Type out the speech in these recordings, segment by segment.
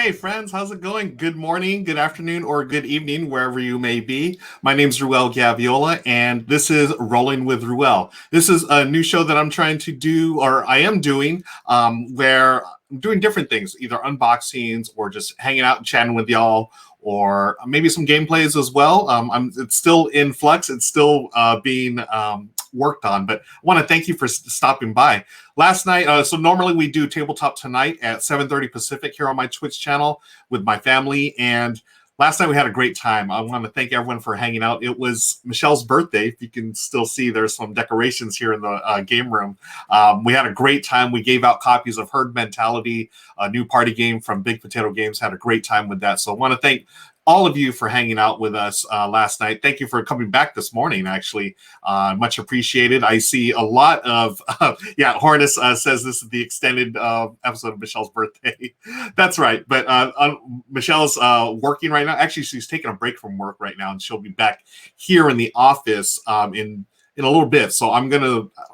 Hey friends, how's it going? Good morning, good afternoon, or good evening, wherever you may be. My name's Ruel Gaviola, and this is Rolling with Ruel. This is a new show that I'm trying to do, or I am doing, where I'm doing different things, either unboxings or just hanging out and chatting with y'all, or maybe some gameplays as well. It's still in flux. It's still being worked on, but I want to thank you for stopping by. Last night, so normally we do Tabletop Tonight at 7:30 Pacific here on my Twitch channel with my family, and last night we had a great time. I want to thank everyone for hanging out. It was Michelle's birthday. If you can still see, there's some decorations here in the game room. We had a great time. We gave out copies of Herd Mentality, a new party game from Big Potato Games. Had a great time with that. So I want to thank all of you for hanging out with us last night. Thank you for coming back this morning, actually. Much appreciated. I see a lot of, Hornus says this is the extended episode of Michelle's birthday. That's right. But Michelle's working right now. Actually, she's taking a break from work right now, and she'll be back here in the office in a little bit. So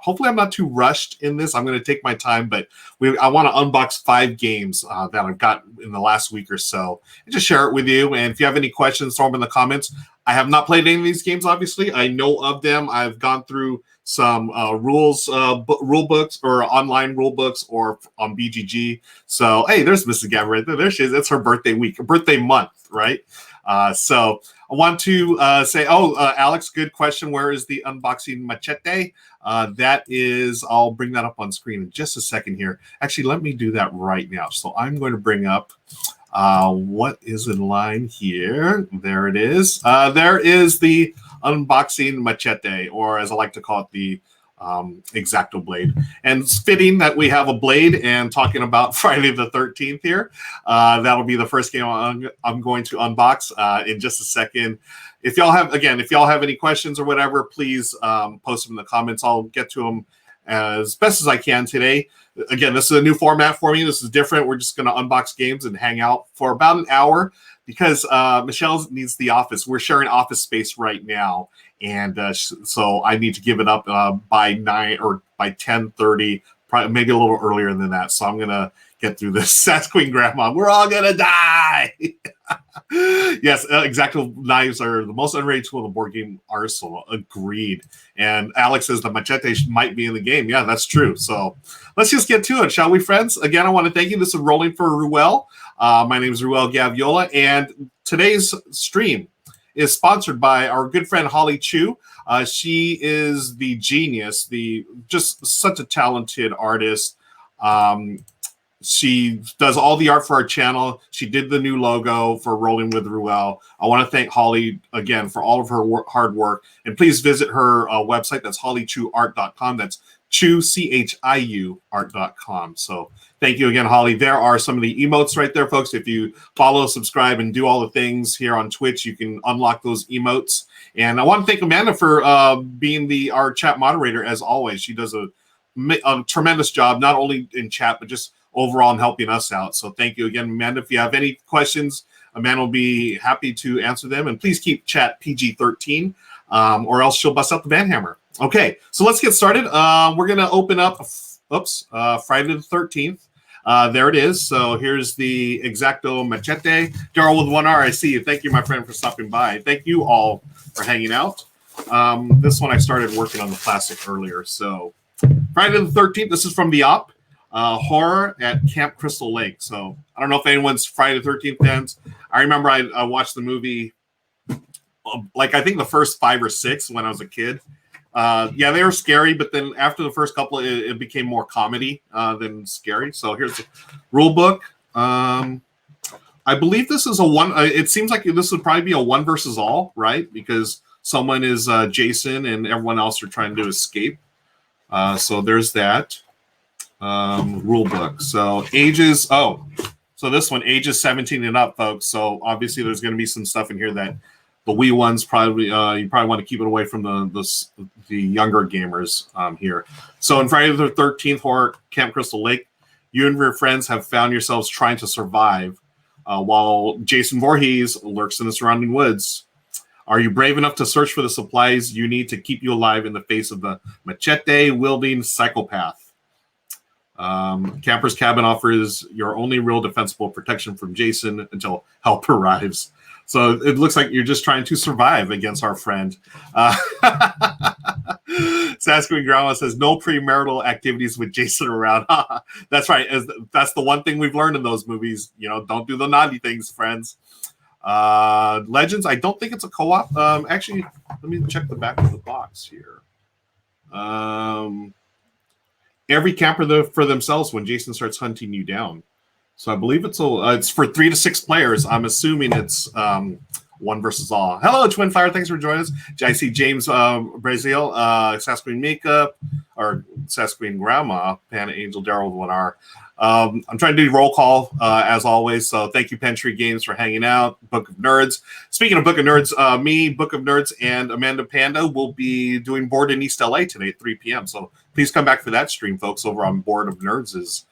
hopefully I'm not too rushed in this. I'm going to take my time, but I want to unbox 5 games that I've got in the last week or so and just share it with you. And if you have any questions, throw them in the comments. I have not played any of these games, obviously. I know of them. I've gone through some rule books or online rule books or on BGG. So, hey, there's Mrs. Gavin right there. There she is. It's her birthday week, birthday month, right? So I want to say, Alex, good question. Where is the unboxing machete? That is, I'll bring that up on screen in just a second here. Actually, let me do that right now. So I'm going to bring up what is in line here. There it is. There is the unboxing machete, or as I like to call it, the X-Acto blade. And it's fitting that we have a blade and talking about Friday the 13th here. That'll be the first game I'm going to unbox in just a second. If y'all have any questions or whatever, please post them in the comments. I'll get to them as best as I can today. Again, this is a new format for me. This is different. We're just going to unbox games and hang out for about an hour because Michelle needs the office. We're sharing office space right now. And so I need to give it up by 9 or by 10:30, probably maybe a little earlier than that. So I'm going to get through this. That's Queen Grandma. We're all going to die. Yes, X-Acto knives are the most underrated tool in the board game arsenal. Agreed. And Alex says the machete might be in the game. Yeah, that's true. So let's just get to it, shall we, friends? Again, I want to thank you. This is Rolling for Ruel. My name is Ruel Gaviola, and today's stream is sponsored by our good friend Holly Chu. She is the genius, just such a talented artist. She does all the art for our channel. She did the new logo for Rolling with Ruel. I want to thank Holly again for all of her hard work. And please visit her website. That's hollychuart.com. That's Chu, CHIU art.com. So thank you again, Holly. There are some of the emotes right there, folks. If you follow, subscribe, and do all the things here on Twitch, you can unlock those emotes. And I want to thank Amanda for being our chat moderator, as always. She does a tremendous job, not only in chat, but just overall in helping us out. So thank you again, Amanda. If you have any questions, Amanda will be happy to answer them. And please keep chat PG-13 or else she'll bust out the band hammer. Okay, so let's get started. We're going to open up, Friday the 13th. There it is. So here's the X-Acto machete. Daryl with 1R, I see you. Thank you, my friend, for stopping by. Thank you all for hanging out. This one I started working on the plastic earlier. So Friday the 13th, this is from the Op. Horror at Camp Crystal Lake. So I don't know if anyone's Friday the 13th fans. I remember I watched the movie, I think the first 5 or 6 when I was a kid. They were scary, but then after the first couple, it became more comedy than scary. So here's the rule book. I believe this is a one. It seems like this would probably be a 1 versus all, right? Because someone is Jason and everyone else are trying to escape. So there's that. Rule book. So ages. So this one ages 17 and up, folks. So obviously there's going to be some stuff in here that the wee ones probably you probably want to keep it away from the younger gamers here. So in Friday the 13th Horror Camp Crystal Lake, you and your friends have found yourselves trying to survive while Jason Voorhees lurks in the surrounding woods. Are you brave enough to search for the supplies you need to keep you alive in the face of the machete-wielding psychopath? Camper's Cabin offers your only real defensible protection from Jason until help arrives. So it looks like you're just trying to survive against our friend. Sasquatch Grandma says, no premarital activities with Jason around. That's right. That's the one thing we've learned in those movies. You know, don't do the naughty things, friends. Legends, I don't think it's a co-op. Actually, let me check the back of the box here. Every camper for themselves when Jason starts hunting you down. So I believe it's for 3 to 6 players. I'm assuming it's one versus all. Hello, Twin Fire. Thanks for joining us. I see James Brazil, Sasquatch Makeup, or Sasquatch Grandma, Pan Angel, Daryl with 1R. I'm trying to do roll call as always. So thank you, Pentry Games, for hanging out. Book of Nerds. Speaking of Book of Nerds, me, Book of Nerds, and Amanda Panda will be doing Board in East LA today at 3 p.m. So please come back for that stream, folks, over on Board of Nerds'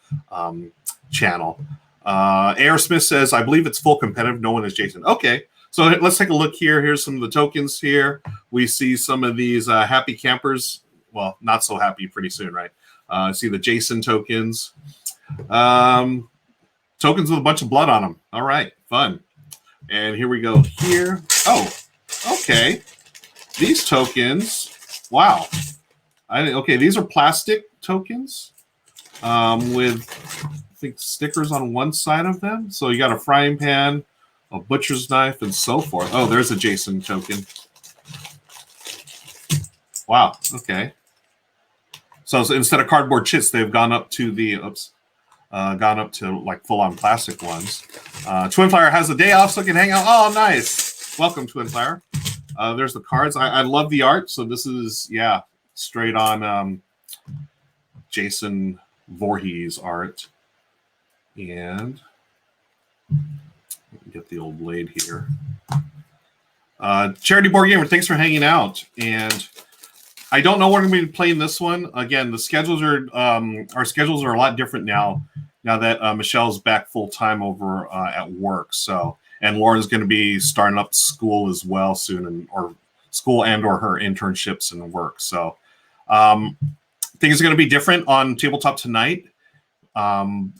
channel. A.R. Smith says, I believe it's full competitive. No one is Jason. Okay. So let's take a look here. Here's some of the tokens here. We see some of these happy campers. Well, not so happy pretty soon, right? See the Jason tokens. Tokens with a bunch of blood on them. All right, fun. And here we go here. Oh, okay. These tokens, wow. Okay, these are plastic tokens with, I think, stickers on one side of them. So you got a frying pan, a butcher's knife, and so forth. Oh, there's a Jason token. Wow, okay. So instead of cardboard chits, they've gone up to the, gone up to like full-on plastic ones. Twin Flyer has a day off so can hang out. Oh, nice. Welcome, Twin Flyer. There's the cards. I love the art. So this is, yeah, straight on Jason Voorhees art. And let me get the old blade here. Charity Board Gamer, thanks for hanging out. And I don't know when we're going to be playing this one. Again, the schedules are our schedules are a lot different now that Michelle's back full time over at work. So, and Lauren's going to be starting up school as well soon, or school and or her internships and work. So, things are going to be different on Tabletop tonight.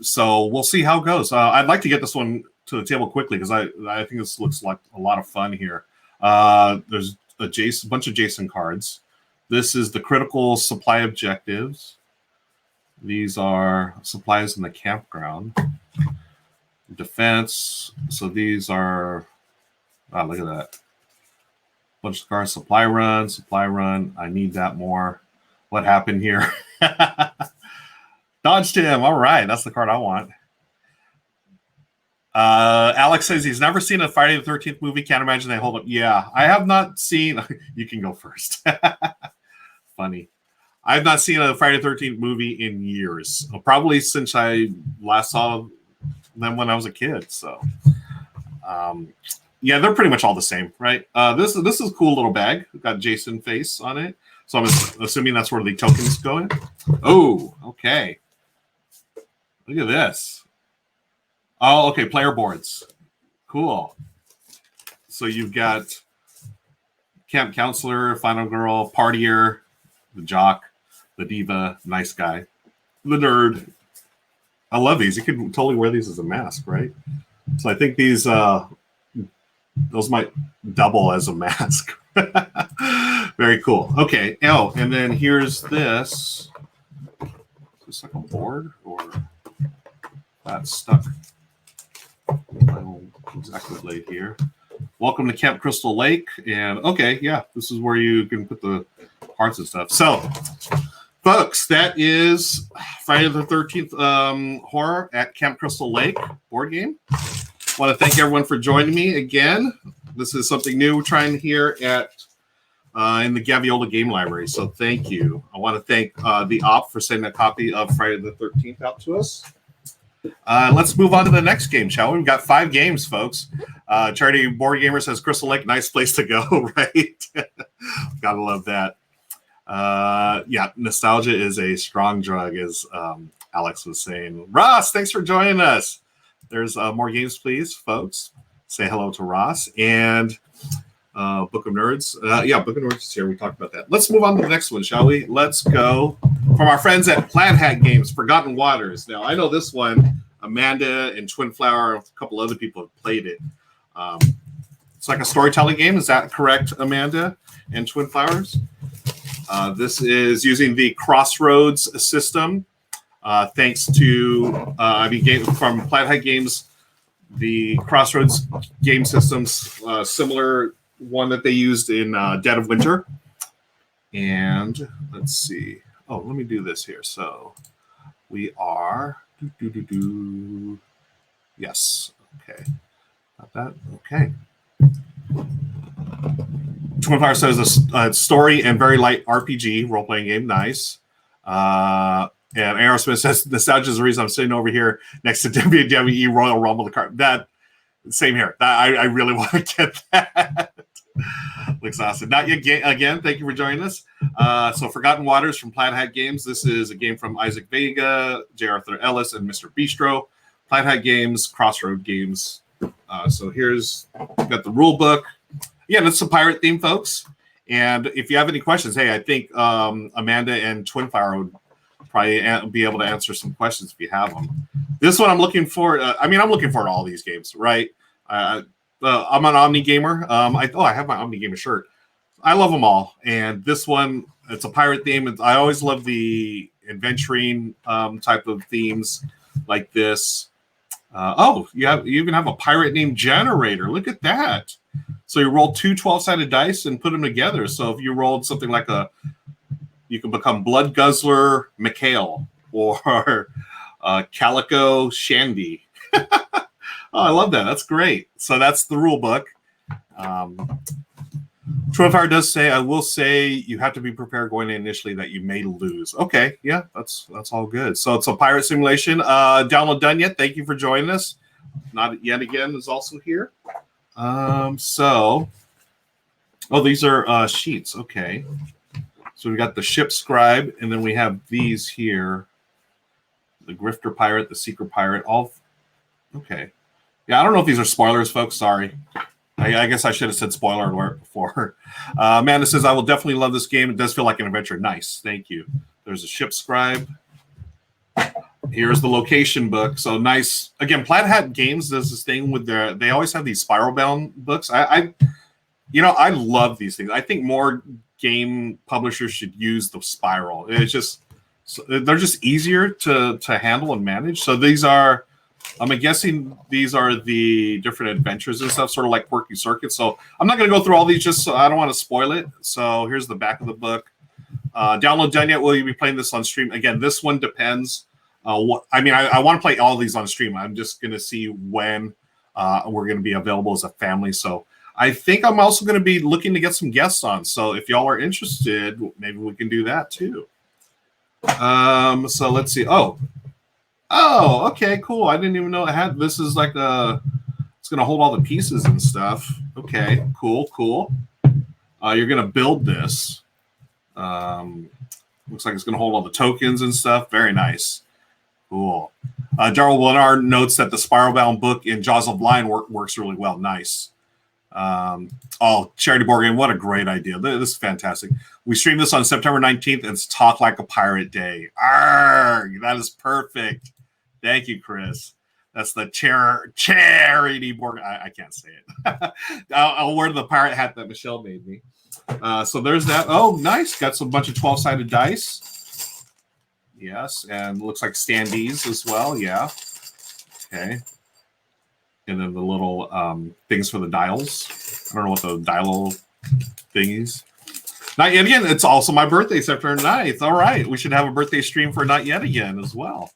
So we'll see how it goes. I'd like to get this one to the table quickly because I think this looks like a lot of fun here. There's a bunch of Jason cards. This is the critical supply objectives. These are supplies in the campground. Defense. So these are, wow, look at that. Bunch of cards. Supply run. I need that more. What happened here? Dodged him. All right. That's the card I want. Alex says he's never seen a Friday the 13th movie. Can't imagine they hold up. Yeah, I have not seen. You can go first. Funny. I've not seen a Friday the 13th movie in years. Probably since I last saw them when I was a kid. So, yeah, they're pretty much all the same, right? This is a cool little bag. We've got Jason face on it. So I'm assuming that's where the tokens go in. Oh, okay. Look at this. Oh, okay. Player boards. Cool. So you've got Camp Counselor, Final Girl, Partier, the Jock, the Diva, Nice Guy, the Nerd. I love these. You could totally wear these as a mask, right? So I think these, those might double as a mask. Very cool. Okay. Oh, and then here's this. Is this like a board or that's stuck? I will exactly lay here. Welcome to Camp Crystal Lake. And okay, yeah, this is where you can put the parts and stuff. So, folks, that is Friday the 13th horror at Camp Crystal Lake board game. Want to thank everyone for joining me again. This is something new we're trying here at in the Gaviola Game Library. So thank you. I want to thank the op for sending a copy of Friday the 13th out to us. Let's move on to the next game, shall we? We've got 5 games, folks. Charity Board Gamer says Crystal Lake, nice place to go, right? Gotta love that. Yeah, nostalgia is a strong drug, as Alex was saying. Ross, thanks for joining us. There's more games, please, folks. Say hello to Ross. And Book of Nerds. Yeah, Book of Nerds is here. We talked about that. Let's move on to the next one, shall we? Let's go from our friends at Plaid Hat Games, Forgotten Waters. Now, I know this one, Amanda and Twin Flower, and a couple other people have played it. It's like a storytelling game. Is that correct, Amanda and Twin Flowers? This is using the Crossroads system. Thanks to, from Plaid Hat Games, the Crossroads game systems, similar one that they used in Dead of Winter. And let's see. Oh, let me do this here. So we are. Yes. Okay. Got that. Okay. Twin Fire says a story and very light RPG role playing game. Nice. And Aerosmith says nostalgia is the reason I'm sitting over here next to WWE Royal Rumble. The card that same here. I really want to get that. Looks awesome. Not yet again. Thank you for joining us. So Forgotten Waters from Plaid Hat Games. This is a game from Isaac Vega, J. Arthur Ellis, and Mr. Bistro. Plaid Hat Games, Crossroad Games. So here's got the rule book. Yeah, that's a pirate theme, folks. And if you have any questions, hey, I think Amanda and Twin Fire would probably be able to answer some questions if you have them. This one I'm looking for. I'm looking forward to all these games, right? I'm an Omni gamer. I have my Omni gamer shirt. I love them all. And this one, it's a pirate theme. I always love the adventuring type of themes like this. You even have a pirate named Generator. Look at that. So you roll two 12-sided dice and put them together. So if you rolled something like you can become Blood Guzzler Mikhail or Calico Shandy. Oh, I love that. That's great. So that's the rule book. Twin Fire does say, I will say you have to be prepared going in initially that you may lose. Okay, yeah, that's all good. So it's a pirate simulation. Download done yet? Thank you for joining us. Not yet again is also here. These are sheets. Okay. So we got the ship scribe, and then we have these here. The Grifter Pirate, the Secret Pirate, all okay. Yeah, I don't know if these are spoilers, folks. Sorry. I guess I should have said spoiler alert before. Amanda says, I will definitely love this game. It does feel like an adventure. Nice. Thank you. There's a ship scribe. Here's the location book. So nice. Again, Plaid Hat Games does this thing with they always have these spiral bound books. I love these things. I think more game publishers should use the spiral. It's just, they're just easier to handle and manage. So these are, I'm guessing these are the different adventures and stuff, sort of like Quirky Circuit. So I'm not going to go through all these just so I don't want to spoil it. So here's the back of the book. Download done yet? Will you be playing this on stream? Again, this one depends. I want to play all these on stream. I'm just going to see when we're going to be available as a family. So I think I'm also going to be looking to get some guests on. So if y'all are interested, maybe we can do that too. So let's see. Oh, okay, cool. I didn't even know it had. This is like it's going to hold all the pieces and stuff. Okay, cool. You're going to build this. Looks like it's going to hold all the tokens and stuff. Very nice. Cool. Darrell Leonard notes that the spiral bound book in Jaws of Lion works really well. Nice. Charity Board Game, what a great idea. This is fantastic. We stream this on September 19th, and it's Talk Like a Pirate Day. Arrgh, that is perfect. Thank you, Chris. That's the charity board. I can't say it. I'll wear the pirate hat that Michelle made me. So there's that. Oh, nice. Got some bunch of 12-sided dice. Yes, and looks like standees as well. Yeah. Okay. And then the little things for the dials. I don't know what the dial thingies. Not Yet Again. It's also my birthday, September 9th. All right. We should have a birthday stream for Not Yet Again as well.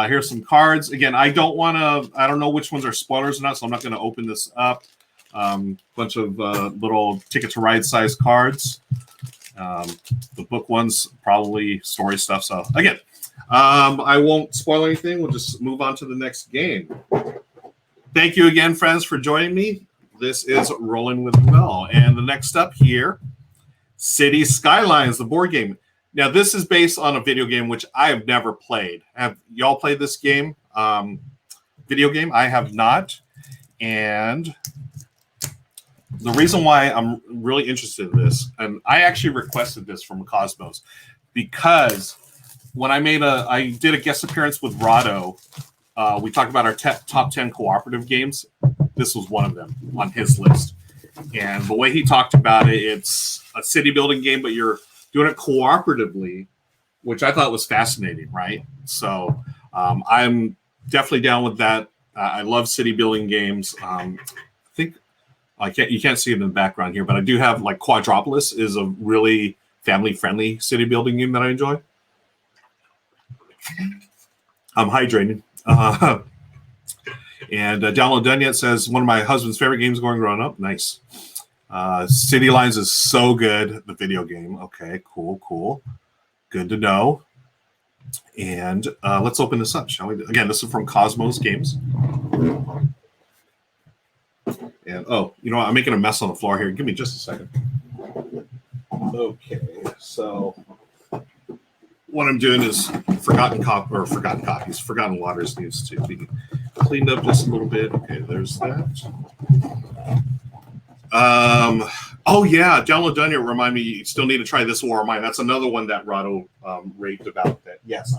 Here's some cards. Again, I don't know which ones are spoilers or not, so I'm not going to open this up. Bunch of little Ticket to Ride size cards. The book ones, probably story stuff. So again, I won't spoil anything. We'll just move on to the next game. Thank you again, friends, for joining me. This is Rolling with Ruel. And the next up here, City Skylines, the board game. Now, this is based on a video game which I have never played. Have y'all played this game? Video game? I have not. And the reason why I'm really interested in this, and I actually requested this from Kosmos, because when I did a guest appearance with Rado. We talked about our top 10 cooperative games. This was one of them on his list. And the way he talked about it, it's a city building game, but you're doing it cooperatively, which I thought was fascinating, right? So I'm definitely down with that. I love city building games. I think you can't see it in the background here, but I do have like Quadropolis is a really family-friendly city building game that I enjoy. I'm hydrating. And Download Done Yet says, one of my husband's favorite games growing up. Nice. City Lines is so good, the video game. Okay, cool. Good to know. And let's open this up, shall we? Again, this is from Kosmos Games. And, oh, you know what? I'm making a mess on the floor here. Give me just a second. Okay, so what I'm doing is Forgotten Waters needs to be cleaned up just a little bit. Okay, there's that. Oh yeah, Download Done Yet remind me you still need to try This War of Mine. That's another one that Rado raved about. That yes,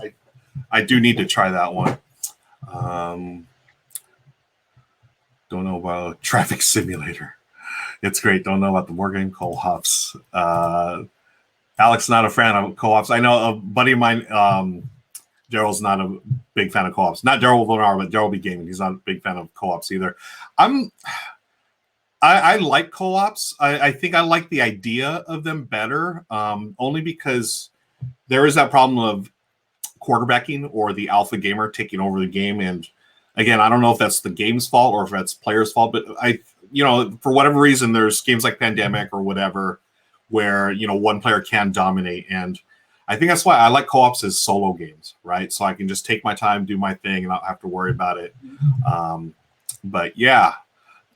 I do need to try that one. Don't know about Traffic Simulator. It's great. Don't know about the war game co-ops. Alex, not a fan of co-ops. I know a buddy of mine, Daryl's not a big fan of co-ops. Not Daryl Lenar, but Daryl B Gaming. He's not a big fan of co-ops either. I like co-ops. I think I like the idea of them better, only because there is that problem of quarterbacking or the alpha gamer taking over the game. And again, I don't know if that's the game's fault or if that's players' fault, but for whatever reason, there's games like Pandemic or whatever where, one player can dominate. And I think that's why I like co-ops as solo games, right? So I can just take my time, do my thing, and not have to worry about it. But yeah,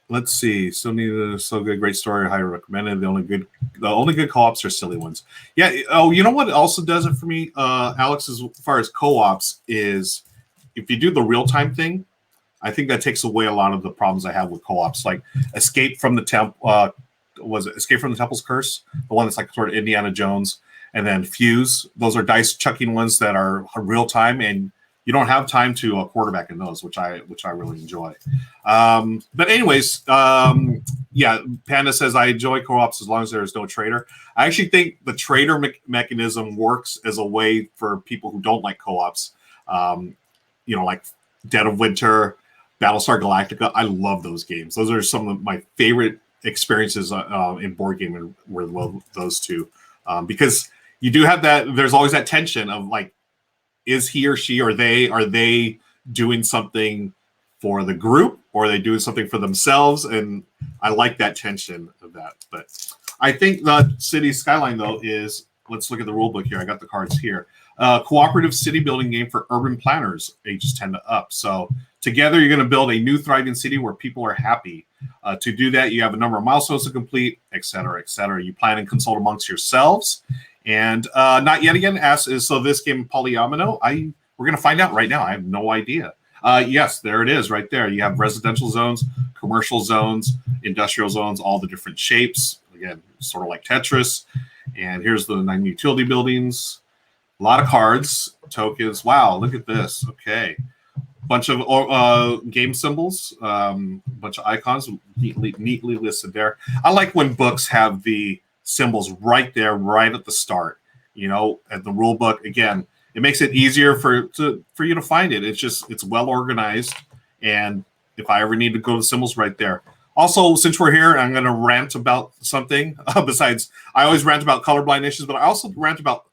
let's see. So good, great story, highly recommended. The only good co-ops are silly ones. Yeah. Oh, you know what also does it for me, Alex, as far as co-ops is if you do the real-time thing, I think that takes away a lot of the problems I have with co-ops, like Escape from the Temple. Was it Escape from the Temple's Curse? The one that's like sort of Indiana Jones, and then Fuse. Those are dice chucking ones that are real time, and you don't have time to quarterback in those, which I really enjoy. But anyways, yeah, Panda says I enjoy co-ops as long as there is no traitor. I actually think the traitor mechanism works as a way for people who don't like co-ops. Like Dead of Winter, Battlestar Galactica. I love those games. Those are some of my favorite experiences in board gaming were those two, because you do have that. There's always that tension of like, is he or she or are they doing something for the group or are they doing something for themselves? And I like that tension of that. But I think the City Skyline though is, let's look at the rule book here. I got the cards here. Cooperative city building game for urban planners, ages 10 to up. So together, you're going to build a new thriving city where people are happy. To do that, you have a number of milestones to complete, et cetera, et cetera. You plan and consult amongst yourselves. And not yet again asks, so this game Polyomino? We're going to find out right now. I have no idea. Yes, there it is right there. You have residential zones, commercial zones, industrial zones, all the different shapes. Again, sort of like Tetris. And here's the 9 utility buildings. A lot of cards, tokens. Wow, look at this. Okay. Bunch of game symbols, bunch of icons neatly listed there. I like when books have the symbols right there, right at the start. At the rule book, again, it makes it easier for you to find it. It's well organized, and if I ever need to go to the symbols, right there. Also, since we're here, I'm going to rant about something. Besides, I always rant about colorblind issues, but I also rant about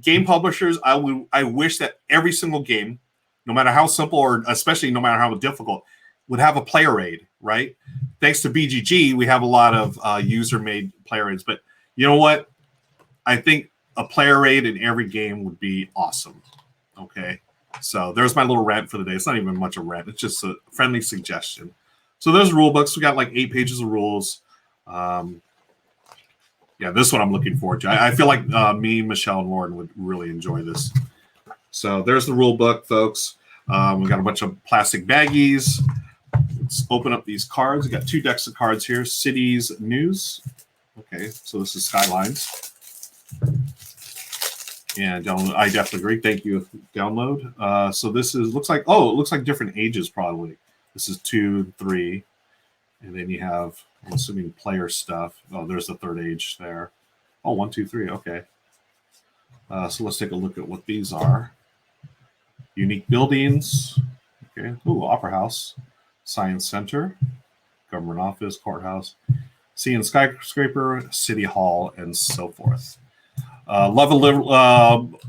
game publishers. I wish that every single game, no matter how simple or especially no matter how difficult, would have a player aid, right? Thanks to BGG, we have a lot of user-made player aids. But you know what? I think a player aid in every game would be awesome. Okay? So there's my little rant for the day. It's not even much of a rant. It's just a friendly suggestion. So there's rule books. We got like 8 pages of rules. Yeah, this one I'm looking forward to. I feel like me, Michelle, and Lauren would really enjoy this. So there's the rule book, folks. We got a bunch of plastic baggies. Let's open up these cards. We got 2 decks of cards here. Cities News. Okay, so this is Skylines. And download, I definitely agree. Thank you. Download. So this is looks like, oh, it looks like different ages probably. This is 2, 3, and then you have, I'm assuming, player stuff. Oh, there's the third age there. Oh, 1, 2, 3. Okay. So let's take a look at what these are. Unique buildings. Okay. Ooh, Opera House, Science Center, Government Office, Courthouse, Sea and Skyscraper, City Hall, and so forth.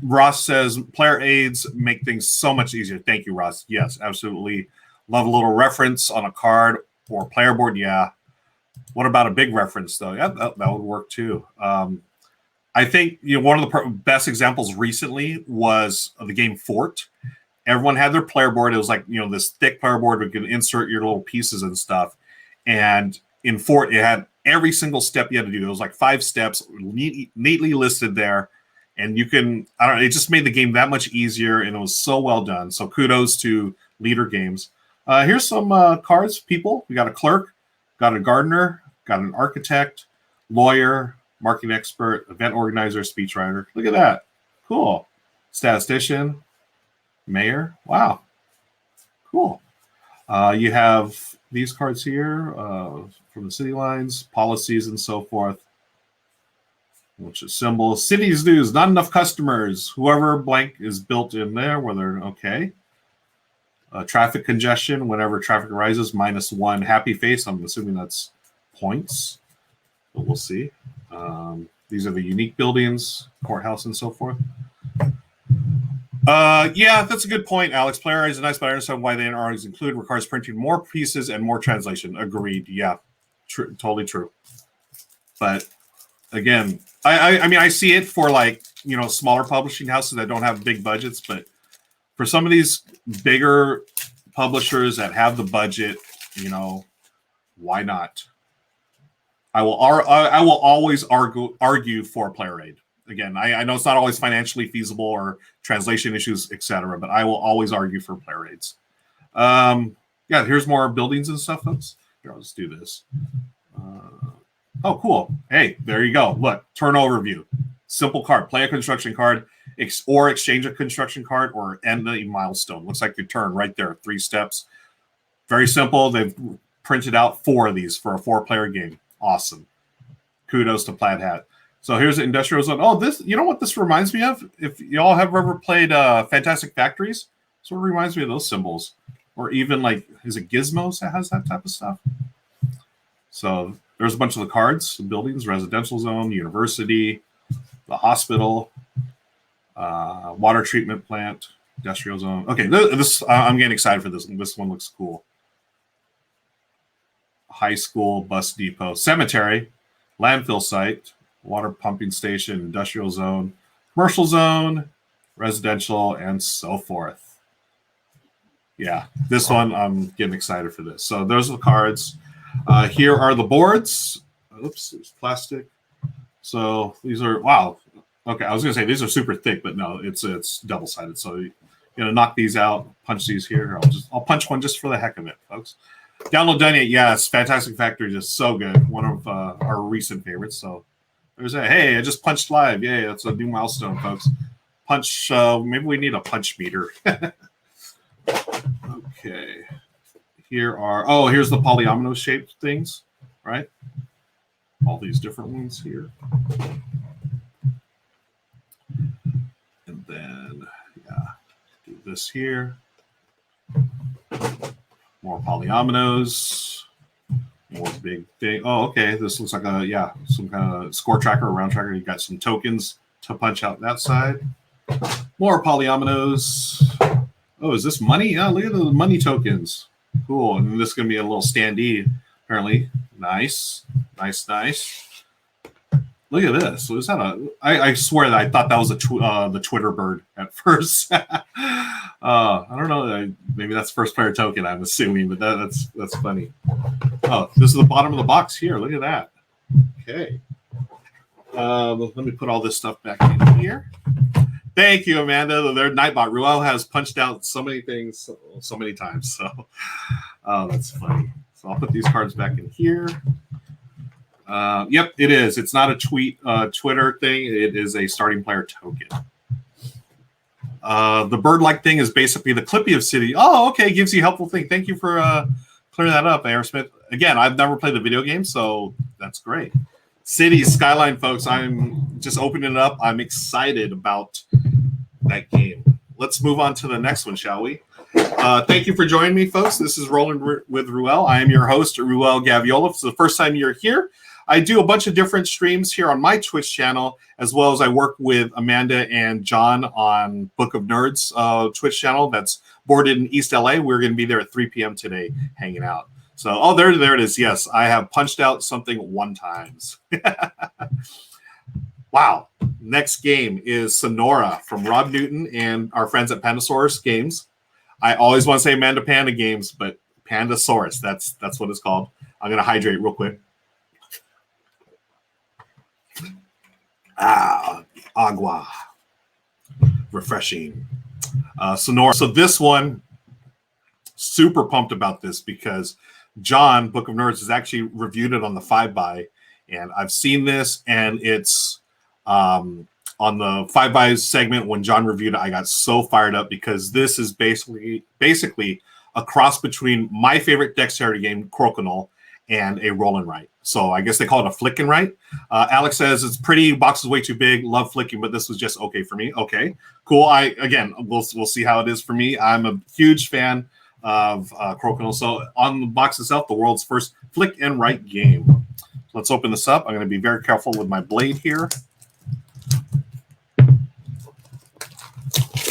Ross says player aids make things so much easier. Thank you, Ross. Yes, absolutely. Love a little reference on a card or player board. Yeah. What about a big reference though? Yeah, that would work too. I think one of the best examples recently was the game Fort. Everyone had their player board. It was like this thick player board where you can insert your little pieces and stuff. And in Fort, it had every single step you had to do. It was like 5 steps, neatly listed there. And you can, I don't know, it just made the game that much easier, and it was so well done. So kudos to Leader Games. Here's some cards, people. We got a clerk, got a gardener, got an architect, lawyer, marketing expert, event organizer, speechwriter. Look at that. Cool. Statistician, mayor. Wow. Cool. You have these cards here from the city lines, policies, and so forth. Which is symbols. Cities news, not enough customers. Whoever blank is built in there, whether, okay. Traffic congestion, whenever traffic rises, -1. Happy face, I'm assuming that's points. But we'll see. These are the unique buildings, courthouse, and so forth. Yeah, that's a good point, Alex. Player is nice, but I understand why they are always included. Requires printing more pieces and more translation. Agreed. Yeah, totally true. But again, I mean, I see it for like smaller publishing houses that don't have big budgets, but for some of these bigger publishers that have the budget, why not? I will always argue for player aid. Again, I know it's not always financially feasible or translation issues, etc., but I will always argue for player aids. Yeah, here's more buildings and stuff, folks. Here, I'll just do this. Oh, cool. Hey, there you go. Look, turnover view. Simple card. Play a construction card or exchange a construction card or end a milestone. Looks like your turn right there. 3 steps. Very simple. They've printed out 4 of these for a 4-player game. Awesome. Kudos to Plaid Hat. So here's the industrial zone. Oh, this, you know what this reminds me of? If y'all have ever played Fantastic Factories, sort of reminds me of those symbols. Or even like, is it Gizmos that has that type of stuff? So there's a bunch of the cards, buildings, residential zone, university, the hospital, water treatment plant, industrial zone. Okay, this I'm getting excited for this one. This one looks cool. High school, bus depot, cemetery, landfill site, water pumping station, industrial zone, commercial zone, residential, and so forth. Yeah, this one, I'm getting excited for this. So those are the cards. Here are the boards. Oops, there's plastic. So these are, wow. Okay, I was going to say these are super thick, but no, it's double-sided. So you're going to knock these out, punch these here. I'll punch one just for the heck of it, folks. Download done yet? Yes, Fantastic Factory is so good. One of our recent favorites. So there's a, hey, I just punched live. Yay, that's a new milestone, folks. Punch, maybe we need a punch meter. Okay. Here's the polyomino shaped things, right? All these different ones here. And then, yeah, do this here. More polyominoes. More big thing. Oh, okay. This looks like some kind of score tracker or round tracker. You got some tokens to punch out that side. More polyominoes. Oh, is this money? Yeah, look at the money tokens. Cool. And this is going to be a little standee, apparently. Nice. Look at this. So is that I swear that I thought that was the Twitter bird at first. I don't know. Maybe that's first player token, I'm assuming, but that's funny. Oh, this is the bottom of the box here. Look at that. Okay. Let me put all this stuff back in here. Thank you, Amanda. Their Nightbot. Ruel has punched out so many things so many times. So that's funny. So I'll put these cards back in here. Yep, it is. It's not a Twitter thing. It is a starting player token. The bird-like thing is basically the Clippy of City. Oh, okay, gives you a helpful thing. Thank you for clearing that up, Aerosmith. Again, I've never played the video game, so that's great. City Skyline, folks. I'm just opening it up. I'm excited about that game. Let's move on to the next one, shall we? Thank you for joining me, folks. This is Rolling with Ruel. I am your host, Ruel Gaviola. If it's the first time you're here, I do a bunch of different streams here on my Twitch channel, as well as I work with Amanda and John on Book of Nerds Twitch channel that's boarded in East LA. We're going to be there at 3 p.m. today hanging out. So, oh, there it is. Yes, I have punched out something 1 time. Wow. Next game is Sonora from Rob Newton and our friends at Pandasaurus Games. I always want to say Amanda Panda Games, but Pandasaurus, that's what it's called. I'm going to hydrate real quick. Agua. Refreshing. Sonora. So this one, super pumped about this because John, Book of Nerds, has actually reviewed it on the 5x, and I've seen this, and it's on the 5x segment when John reviewed it. I got so fired up because this is basically a cross between my favorite dexterity game, Crokinole, and a roll and write. So I guess they call it a flick and write. Alex says it's pretty, box is way too big, love flicking, but this was just okay for me. Okay, cool. We'll see how it is for me. I'm a huge fan of Crokinole. So on the box itself, the world's first flick and write game. Let's open this up. I'm going to be very careful with my blade here.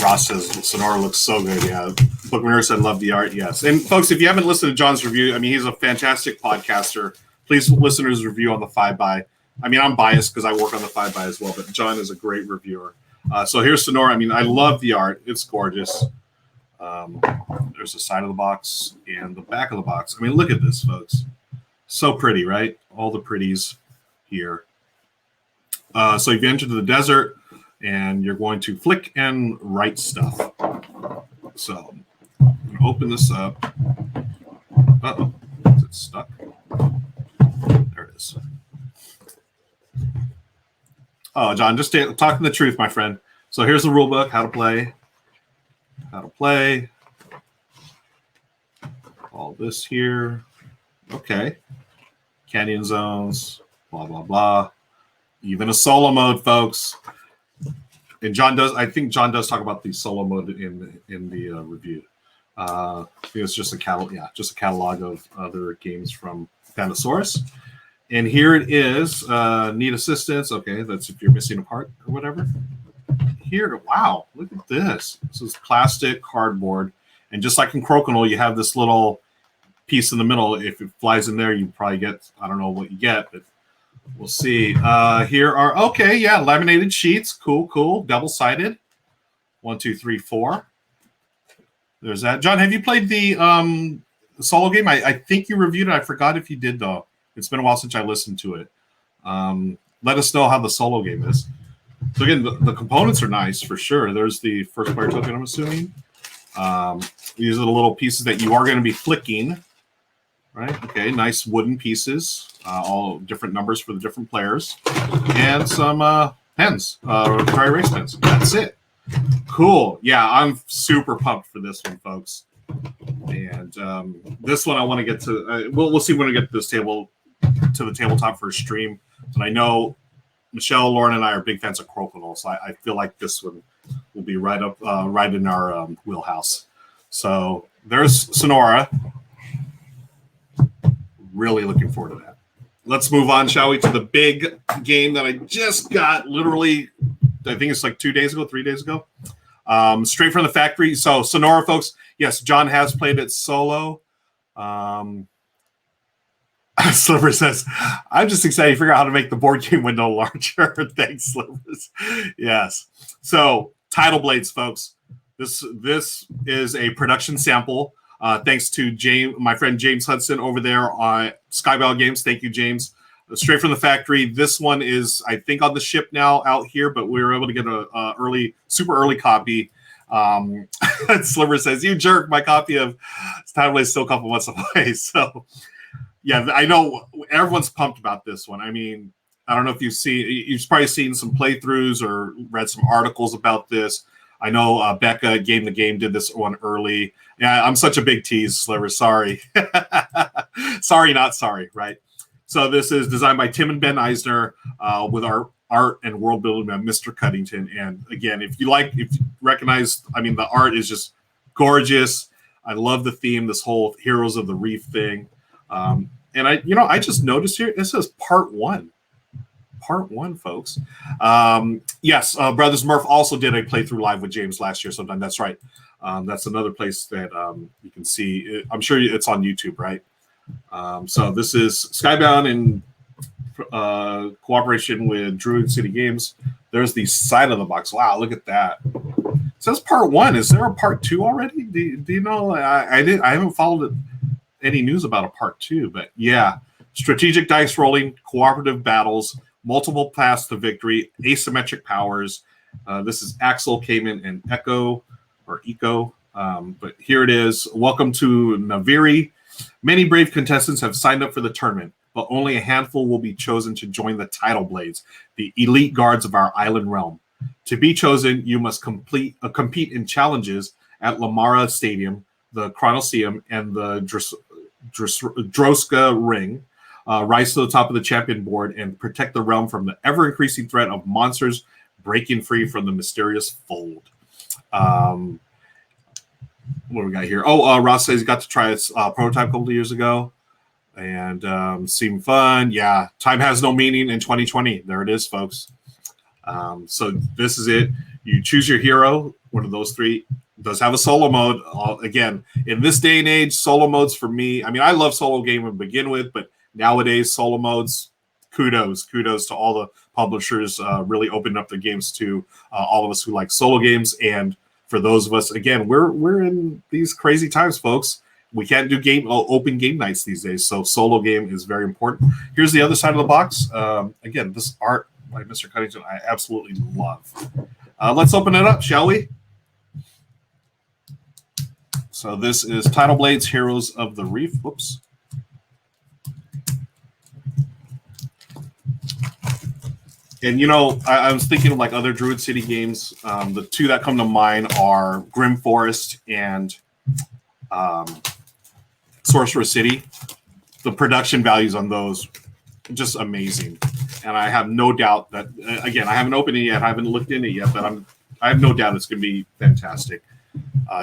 Ross says Sonora looks so good. Yeah, Bookman said love the art. Yes, and folks, if you haven't listened to John's review, I mean, he's a fantastic podcaster. Please listen to his review on the 5x. I mean, I'm biased because I work on the 5x as well, but John is a great reviewer. So here's Sonora. I mean, I love the art. It's gorgeous. There's the side of the box and the back of the box. I mean, look at this, folks. So pretty, right? All the pretties here. So you've entered the desert, and you're going to flick and write stuff. So I'm going to open this up. Uh-oh. Is it stuck? There it is. Oh, John, just talking the truth, my friend. So here's the rule book, how to play. All this here. Okay. Canyon zones, blah, blah, blah. Even a solo mode, folks. And I think John does talk about the solo mode in the review. I think it's just a catalog of other games from Pandasaurus. And here it is. Need assistance. Okay, that's if you're missing a part or whatever. Here, wow, look at this. This is plastic cardboard. And just like in Crokinole, you have this little piece in the middle. If it flies in there, you probably get, I don't know what you get, but we'll see. Here are, okay, yeah, laminated sheets. Cool. Double-sided. 1, 2, 3, 4. There's that. John, have you played the solo game? I think you reviewed it. I forgot if you did, though. It's been a while since I listened to it. Let us know how the solo game is. So, again, the components are nice, for sure. There's the first player token, I'm assuming. These are the little pieces that you are going to be flicking. Right. Okay. Nice wooden pieces, all different numbers for the different players, and some pens, dry erase pens. That's it. Cool. Yeah, I'm super pumped for this one, folks. And this one I want to get to. We'll see when we get to the tabletop for a stream. And I know Michelle, Lauren, and I are big fans of Crokinole, so I feel like this one will be right in our wheelhouse. So there's Sonora. Really looking forward to that. Let's move on, shall we, to the big game that I just got literally, I think it's like 3 days ago. Straight from the factory. So Sonora, folks, yes, John has played it solo. Sliver says, I'm just excited to figure out how to make the board game window larger. Thanks, Slivers. Yes. So Tidal Blades, folks. This is a production sample. Thanks to my friend James Hudson over there on Skybound Games. Thank you, James. Straight from the factory. This one is, I think, on the ship now out here, but we were able to get a super early copy. Sliver says, "You jerk! My copy of Tidal is still a couple months away." So, yeah, I know everyone's pumped about this one. I mean, I don't know if you've probably seen some playthroughs or read some articles about this. I know Becca, Game the Game, did this one early. Yeah, I'm such a big tease, Sliver. Sorry. Sorry, not sorry, right? So this is designed by Tim and Ben Eisner with our art and world building by Mr. Cuddington. And again, if you recognize, I mean, the art is just gorgeous. I love the theme, this whole Heroes of the Reef thing. And I just noticed here, it says part 1. Part 1, folks. Yes, Brothers Murph also did a playthrough live with James last year sometime. That's right. That's another place that you can see. I'm sure it's on YouTube, right? So this is Skybound in cooperation with Druid City Games. There's the side of the box. Wow, look at that. It says part 1. Is there a part 2 already? Do you know? I haven't followed any news about a part 2, but yeah. Strategic dice rolling, cooperative battles, multiple paths to victory, asymmetric powers. This is Axel, Cayman, and Echo. But here it is. Welcome to Naviri. Many brave contestants have signed up for the tournament, but only a handful will be chosen to join the Tidal Blades, the elite guards of our island realm. To be chosen, you must compete in challenges at Lamara Stadium, the Chronoseum, and the Droska Ring. Rise to the top of the champion board and protect the realm from the ever-increasing threat of monsters breaking free from the mysterious fold. What do we got here? Ross says he got to try its prototype a couple of years ago and seemed fun. Yeah, time has no meaning in 2020. There it is, folks. So this is it. You choose your hero, one of those 3. It does have a solo mode. Again, in this day and age, solo modes for me, I mean, I love solo game to begin with, but nowadays, solo modes, kudos to all the publishers really opening up their games to all of us who like solo games. And for those of us, again, we're in these crazy times, folks. We can't do open game nights these days, so solo game is very important. Here's the other side of the box. Again, this art by Mr. Cuddington, I absolutely love. Let's open it up, shall we? So this is Tidal Blades, Heroes of the Reef. Whoops. And, I was thinking of like other Druid City games. The 2 that come to mind are Grim Forest and Sorcerer City. The production values on those, just amazing. And I have no doubt that, again, I haven't opened it yet. I haven't looked in it yet, but I have no doubt it's going to be fantastic.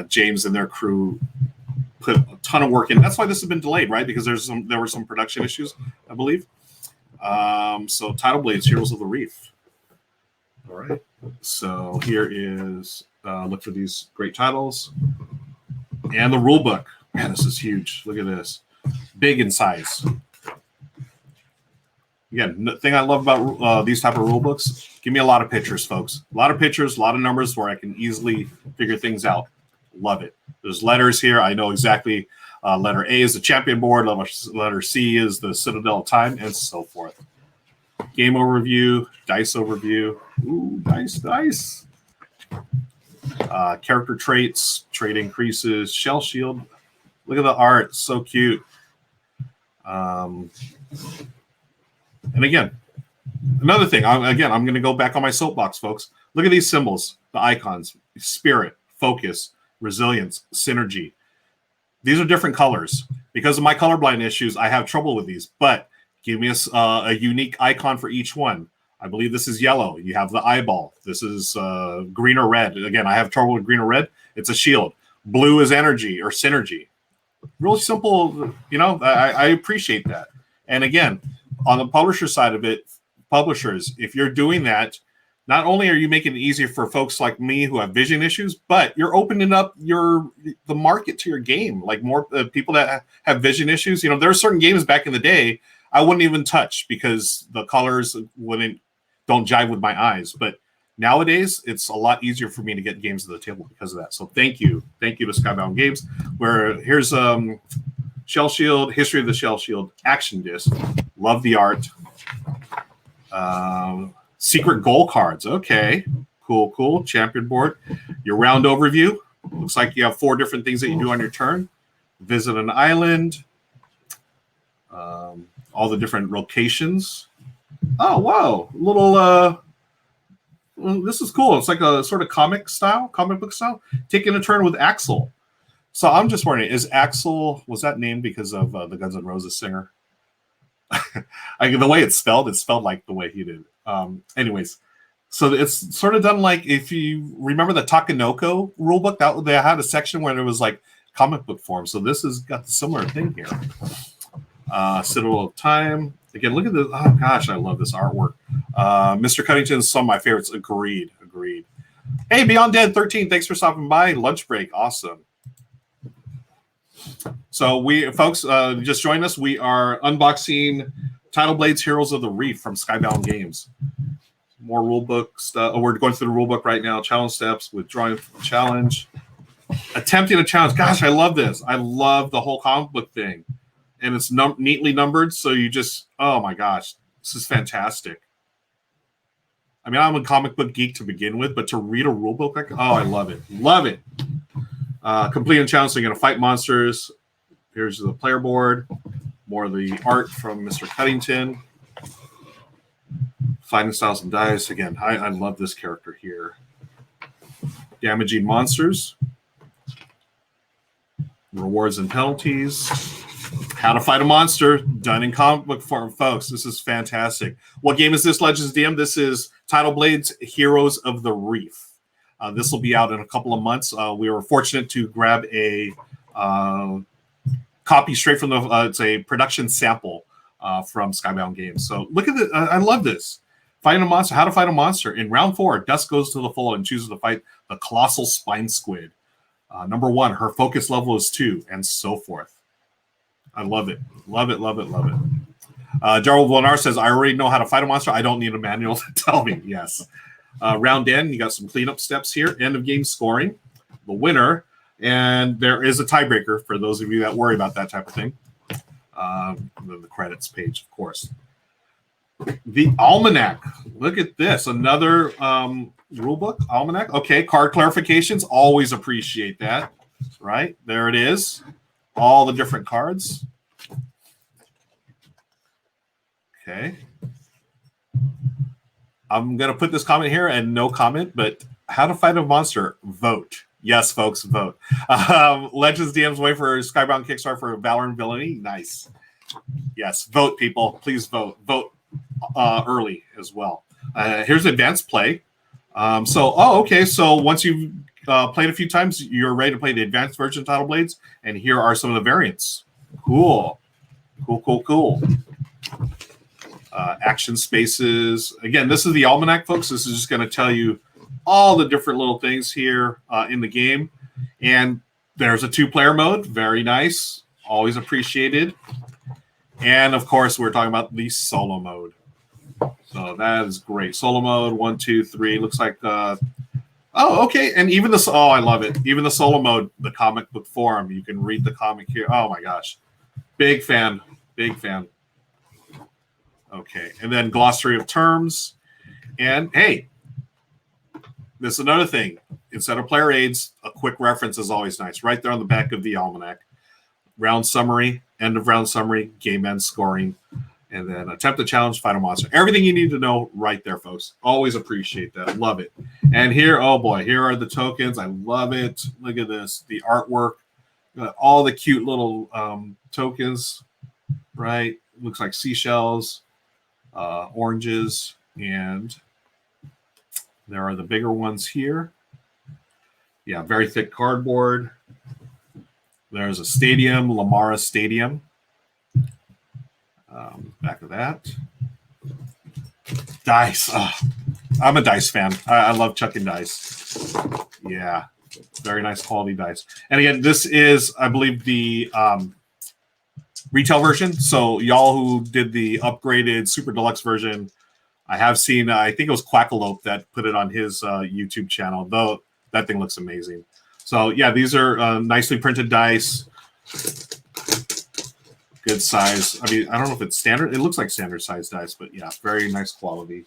James and their crew put a ton of work in. That's why this has been delayed, right? Because there were some production issues, I believe. So Tidal Blades, Heroes of the Reef. All right. So here is look for these great titles and the rule book. Man, this is huge. Look at this, big in size. Again, the thing I love about these type of rule books, give me a lot of pictures, folks. A lot of pictures, a lot of numbers where I can easily figure things out. Love it. There's letters here. I know exactly. Letter A is the champion board. Letter C is the Citadel of Time, and so forth. Game overview, dice overview. Ooh, dice. Character traits, trait increases, shell shield. Look at the art, so cute. And again, another thing. I'm going to go back on my soapbox, folks. Look at these symbols, the icons: spirit, focus, resilience, synergy. These are different colors. Because of my colorblind issues, I have trouble with these. But give me a unique icon for each one. I believe this is yellow. You have the eyeball. This is green or red. Again, I have trouble with green or red. It's a shield. Blue is energy or synergy. Really simple. I appreciate that. And again, on the publisher side of it, publishers, if you're doing that, not only are you making it easier for folks like me who have vision issues, but you're opening up the market to your game. Like more people that have vision issues. There are certain games back in the day I wouldn't even touch because the colors don't jive with my eyes. But nowadays, it's a lot easier for me to get games to the table because of that. So thank you to Skybound Games. Where here's Shell Shield, History of the Shell Shield, Action Disc. Love the art. Secret goal cards. Okay. Cool. Champion board. Your round overview. Looks like you have 4 different things that you do on your turn. Visit an island. All the different locations. Oh, wow. well, this is cool. It's like a sort of comic book style, taking a turn with Axel. So I'm just wondering, is Axel, was that named because of the Guns N' Roses singer? The way it's spelled like the way he did. Anyways, so it's sort of done like, if you remember the Takenoko rulebook, that they had a section where there was like comic book form. So this has got the similar thing here. Citadel of Time. Again, look at this. Oh gosh, I love this artwork. Mr. Cuddington's some of my favorites. Agreed. Hey, Beyond Dead 13, thanks for stopping by. Lunch break, awesome. So we, folks, just joined us. We are unboxing Tidal Blade's Heroes of the Reef from Skybound Games. More rulebook stuff. We're going through the rulebook right now. Challenge steps, withdrawing challenge, attempting a challenge. Gosh, I love this. I love the whole comic book thing. And it's neatly numbered, so you just, oh my gosh, this is fantastic. I mean, I'm a comic book geek to begin with, but to read a rule book, like, oh, I love it. Love it. Completing challenge, so you're going to fight monsters. Here's the player board. More of the art from Mr. Cuddington. Fighting styles and dice. Again, I love this character here. Damaging monsters. Rewards and penalties. How to fight a monster, done in comic book form, folks. This is fantastic. What game is this, Legends DM? This is Tidal Blade's Heroes of the Reef. This will be out in a couple of months. We were fortunate to grab a copy straight from the, it's a production sample from Skybound Games. So look at this. I love this. Fighting a monster, how to fight a monster. In round 4, Dusk goes to the full and chooses to fight the colossal spine squid. Number 1, her focus level is 2, and so forth. I love it. Love it. Gerald Vonar says, I already know how to fight a monster. I don't need a manual to tell me. Yes. Round end, you got some cleanup steps here. End of game scoring. The winner. And there is a tiebreaker for those of you that worry about that type of thing. The credits page, of course. The Almanac. Look at this. Another rulebook. Almanac. Okay, card clarifications. Always appreciate that. Right? There it is. All the different cards. Okay. I'm going to put this comment here and no comment, but how to fight a monster, vote. Yes, folks, vote. Legends DM's way for Skybound Kickstarter for Valor and Villainy. Nice. Yes, vote, people. Please vote. Vote early as well. Here's advanced play. Okay. So once you've played a few times, you're ready to play the advanced version of Tidal Blades, and here are some of the variants. Cool. Action spaces. Again, this is the Almanac, folks. This is just going to tell you all the different little things here in the game. And there's a 2-player mode. Very nice. Always appreciated. And, of course, we're talking about the solo mode. So that is great. Solo mode, 1, 2, 3. Looks like... oh, okay. And even the... Oh, I love it. Even the solo mode, the comic book form. You can read the comic here. Oh, my gosh. Big fan. Okay. And then glossary of terms. And, hey, this is another thing. Instead of player aids, a quick reference is always nice. Right there on the back of the Almanac. Round summary, end of round summary, game end scoring, and then attempt to challenge, fight a monster. Everything you need to know right there, folks. Always appreciate that. Love it. And here, oh boy, here are the tokens. I love it. Look at this. The artwork. Got all the cute little tokens, right? Looks like seashells, oranges, and there are the bigger ones here. Yeah, very thick cardboard. There's a stadium, Lamara Stadium. Back of that. Dice. Oh, I'm a dice fan. I love chucking dice. Yeah, very nice quality dice. And again, this is, I believe, the retail version. So y'all who did the upgraded Super Deluxe version, I have seen, I think it was Quackalope that put it on his YouTube channel, though that thing looks amazing. So, yeah, these are nicely printed dice. Good size. I mean, I don't know if it's standard. It looks like standard size dice, but, yeah, very nice quality.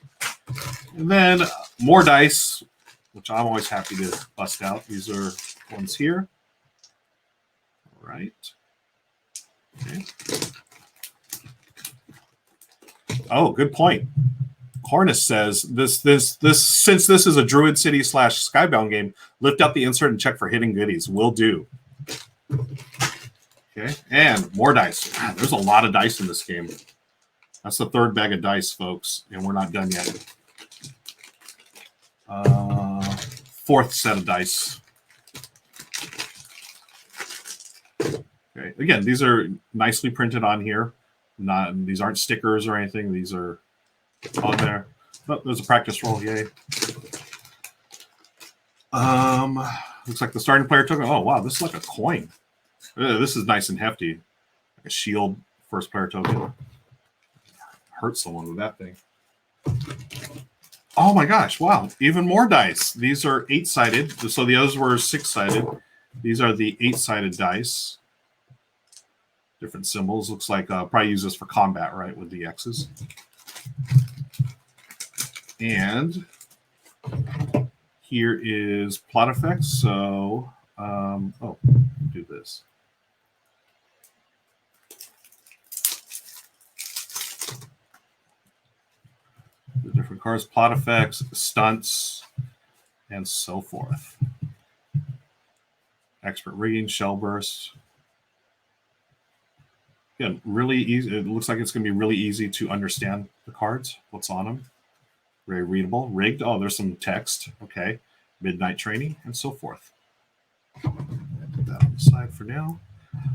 And then more dice, which I'm always happy to bust out. These are ones here. All right. Okay. Oh, good point. Hornus says this since this is a Druid City / Skybound game, lift out the insert and check for hidden goodies. Will do. Okay, and more dice. God, there's a lot of dice in this game. That's the third bag of dice, folks, and we're not done yet. Fourth set of dice. Okay, again, these are nicely printed on here. These aren't stickers or anything. These are on there. Oh, there's a practice roll. Yay. Looks like the starting player token. Oh wow, this is like a coin. This is nice and hefty. Like a shield first player token. Hurt someone with that thing. Oh my gosh, wow. Even more dice. These are 8-sided. So the others were 6-sided. These are the 8-sided dice. Different symbols. Looks like probably use this for combat, right, with the X's. And here is plot effects. So, do this. The different cards, plot effects, stunts, and so forth. Expert rigging, shell burst. Again, really easy. It looks like it's going to be really easy to understand the cards, what's on them. Very readable. Rigged. Oh, there's some text. Okay. Midnight training and so forth. Put that on the side for now.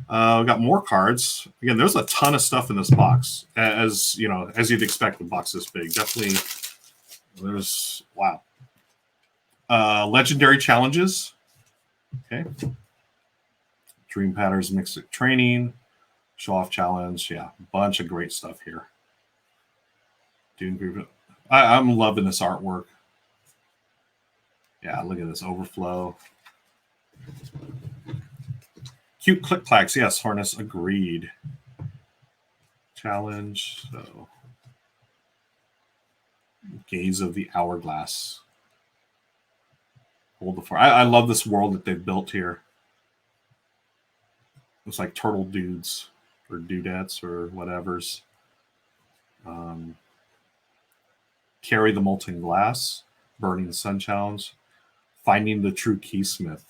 We got more cards. Again, there's a ton of stuff in this box. As you know, as you'd expect, the box this big. Definitely, there's wow. Legendary challenges. Okay. Dream patterns, mixed training, show off challenge. Yeah, a bunch of great stuff here. I'm loving this artwork. Yeah, look at this overflow. Cute click clacks. Yes, Hornus agreed. Challenge. So, gaze of the hourglass. Hold the fire. I love this world that they've built here. Looks like turtle dudes or dudettes or whatever's. Carry the molten glass. Burning sun challenge. Finding the true keysmith.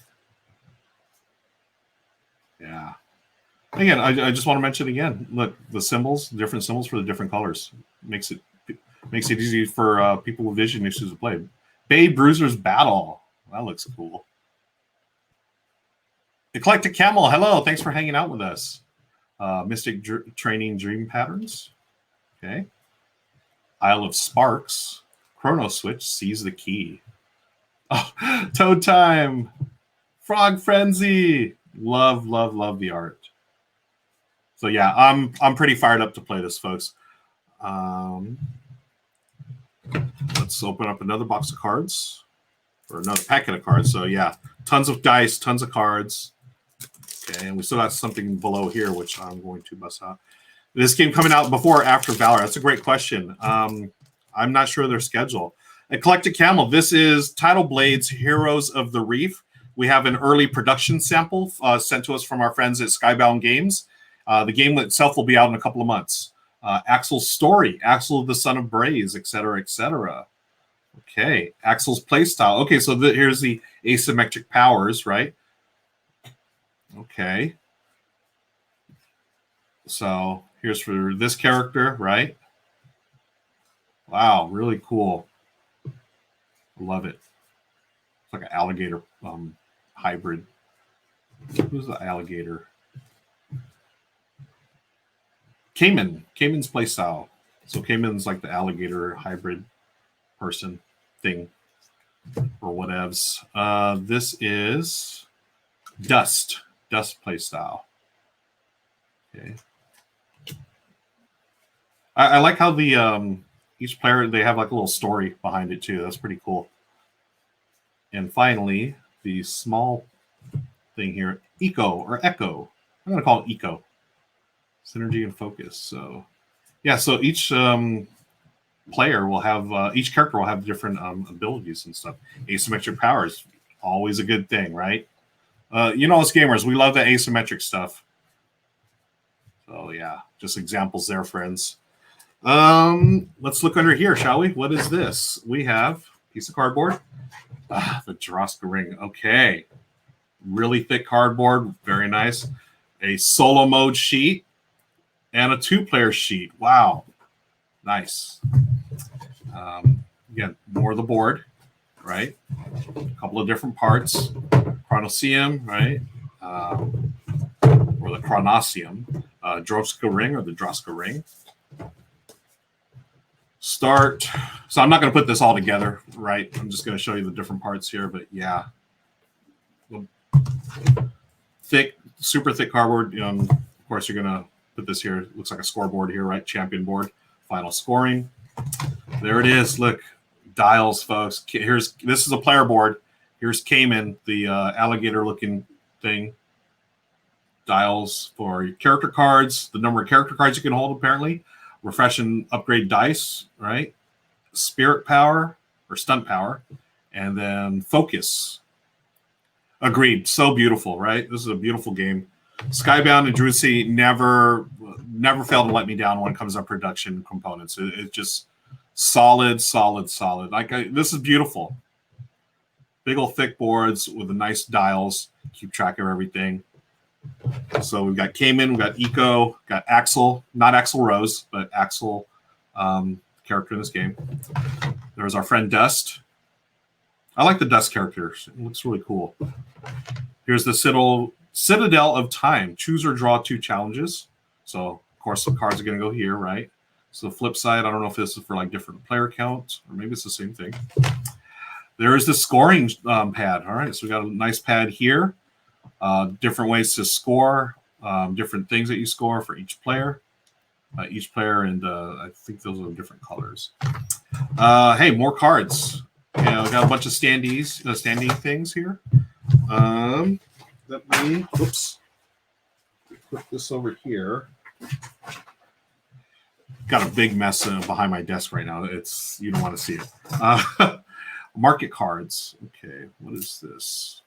Yeah. Again, I just want to mention again. Look, the symbols, different symbols for the different colors, makes it easy for people with vision issues to play. Bay Bruiser's Battle. That looks cool. Eclectic Camel. Hello, thanks for hanging out with us. Mystic Training Dream Patterns. Okay. Isle of Sparks. Chrono Switch. Seize the Key. Oh, Toad Time. Frog Frenzy. Love the art. So yeah, I'm pretty fired up to play this, folks. Let's open up another box of cards, or another packet of cards. So yeah, tons of dice, tons of cards. Okay, and we still got something below here, which I'm going to bust out. This game coming out before or after Valor? That's a great question. I'm not sure their schedule. Eclectic Camel. This is Tidal Blade's Heroes of the Reef. We have an early production sample sent to us from our friends at Skybound Games. The game itself will be out in a couple of months. Axel's story, Axel the son of Braze, etc., etc. Okay, Axel's playstyle. Okay, so here's the asymmetric powers, right? Okay. So here's for this character, right? Wow, really cool. Love it. It's like an alligator hybrid. Who's the alligator? Cayman's playstyle. So Cayman's like the alligator hybrid person thing or whatevs. This is Dust playstyle. Okay. I like how the each player, they have like a little story behind it too. That's pretty cool. And finally, the small thing here, Echo. I'm going to call it Eco. Synergy and focus. So, yeah, so each player will have, each character will have different abilities and stuff. Asymmetric powers, always a good thing, right? You know, as gamers, we love the asymmetric stuff. So, yeah, just examples there, friends. Let's look under here, shall we? What is this? We have a piece of cardboard. The Droska ring. Okay. Really thick cardboard. Very nice. A solo mode sheet and a 2-player sheet. Wow. Nice. Again, more of the board, right? A couple of different parts. Chronoceum, right? Or the Chronoceum. Droska ring or the Droska ring. Start. So I'm not going to put this all together, right? I'm just going to show you the different parts here, but yeah. Thick, super thick cardboard. Of course, you're going to put this here. It looks like a scoreboard here, right? Champion board. Final scoring. There it is. Look, dials, folks. This is a player board. Here's Cayman, the alligator-looking thing. Dials for your character cards, the number of character cards you can hold, apparently. Refresh and upgrade dice, right? Spirit power or stunt power, and then focus. Agreed. So beautiful, right? This is a beautiful game. Skybound and Druzy never fail to let me down when it comes to production components. It's just solid. This is beautiful. Big old thick boards with the nice dials. Keep track of everything. So we've got Cayman, we've got Eco, got Axel, not Axel Rose, but Axel, character in this game. There's our friend Dust. I like the Dust characters. It looks really cool. Here's the Citadel of Time. Choose or draw 2 challenges. So, of course, the cards are going to go here, right? So the flip side, I don't know if this is for like different player counts, or maybe it's the same thing. There is the scoring pad. All right, so we got a nice pad here. Different ways to score, different things that you score for each player. And I think those are different colors. Hey, more cards. Yeah, we got a bunch of standing things here. Let me, oops, put this over here. Got a big mess behind my desk right now. You don't want to see it. Market cards. Okay, what is this?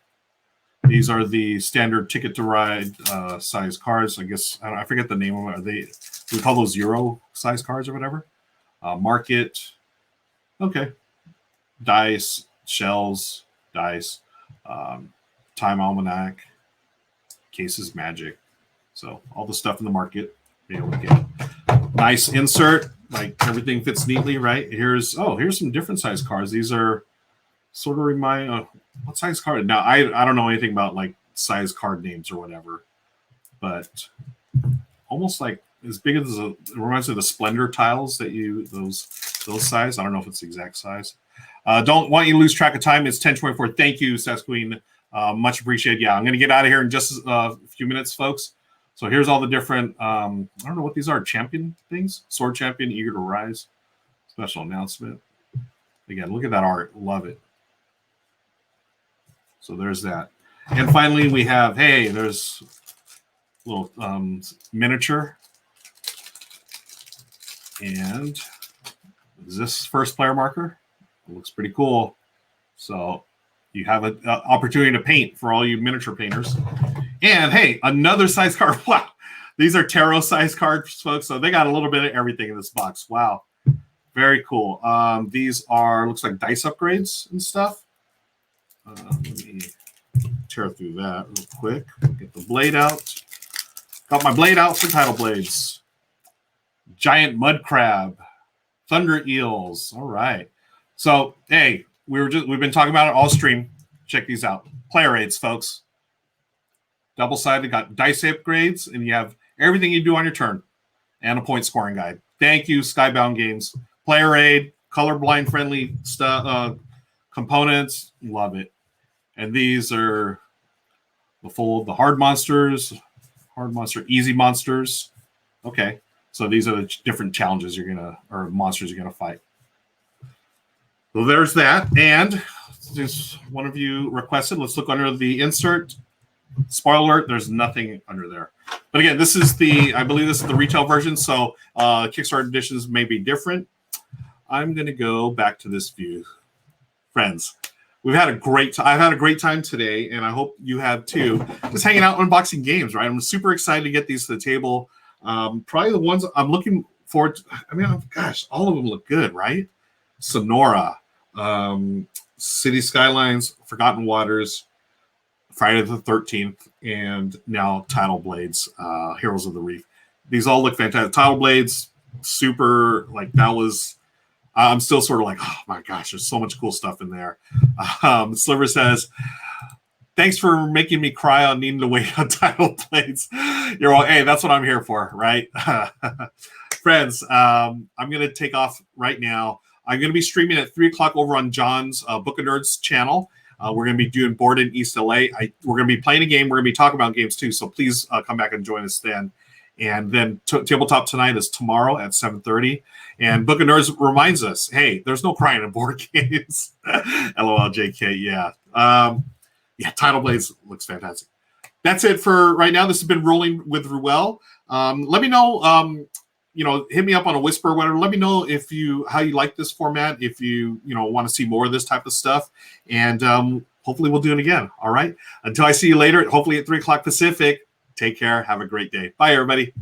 These are the standard Ticket to Ride size cards. I guess I forget the name of them. Do we call those Euro size cards or whatever? Market. Okay. Dice, shells, dice, time almanac, cases, magic. So all the stuff in the market. Be able to get nice insert. Like everything fits neatly, right? Here's some different size cards. These are sort of remind what size card? Now I don't know anything about like size card names or whatever, but almost like as big as it reminds me of the Splendor tiles that those size. I don't know if it's the exact size. Don't want you to lose track of time. It's 10:24. Thank you, Seth Queen. Much appreciated. Yeah, I'm going to get out of here in just a few minutes, folks. So here's all the different. I don't know what these are. Champion things. Sword champion, eager to rise. Special announcement. Again, look at that art. Love it. So there's that. And finally, we have, hey, there's a little miniature. And is this first player marker? It looks pretty cool. So you have an opportunity to paint for all you miniature painters. And hey, another size card. Wow. These are tarot size cards, folks. So they got a little bit of everything in this box. Wow. Very cool. These are, looks like dice upgrades and stuff. Let me tear through that real quick. Get the blade out. Got my blade out for Tidal blades. Giant mud crab. Thunder eels. All right. So, hey, we've been talking about it all stream. Check these out. Player aids, folks. Double-sided, got dice upgrades, and you have everything you do on your turn, and a point scoring guide. Thank you, Skybound Games. Player aid, colorblind friendly stuff, components. Love it. And these are the hard monsters, easy monsters. Okay, so these are the different challenges monsters you're gonna fight. So there's that, and just one of you requested. Let's look under the insert. Spoiler alert: there's nothing under there. But again, I believe this is the retail version, so Kickstarter editions may be different. I'm gonna go back to this view, friends. I've had a great time today, and I hope you have too. Just hanging out, unboxing games, right? I'm super excited to get these to the table. Probably the ones I'm looking forward. I mean, gosh, all of them look good, right? Sonora, City Skylines, Forgotten Waters, Friday the 13th, and now Tidal Blades, Heroes of the Reef. These all look fantastic. Tidal Blades, super, like that was, I'm still sort of like, oh my gosh, there's so much cool stuff in there. Sliver says, thanks for making me cry on needing to wait on Tidal Blades. You're all, hey, that's what I'm here for, right? Friends, I'm going to take off right now. I'm going to be streaming at 3 o'clock over on John's Book of Nerds channel. We're going to be doing Board in East LA. We're going to be playing a game. We're going to be talking about games too. So please come back and join us then. And then Tabletop Tonight is tomorrow at 7:30. And Book of Nerds reminds us, hey, there's no crying in board games. LOL, JK, yeah. Yeah, Tidal Blades looks fantastic. That's it for right now. This has been Rolling with Ruel. Let me know, hit me up on a whisper or whatever. Let me know how you like this format, if you want to see more of this type of stuff. And hopefully we'll do it again. All right. Until I see you later, hopefully at 3 o'clock Pacific. Take care. Have a great day. Bye, everybody.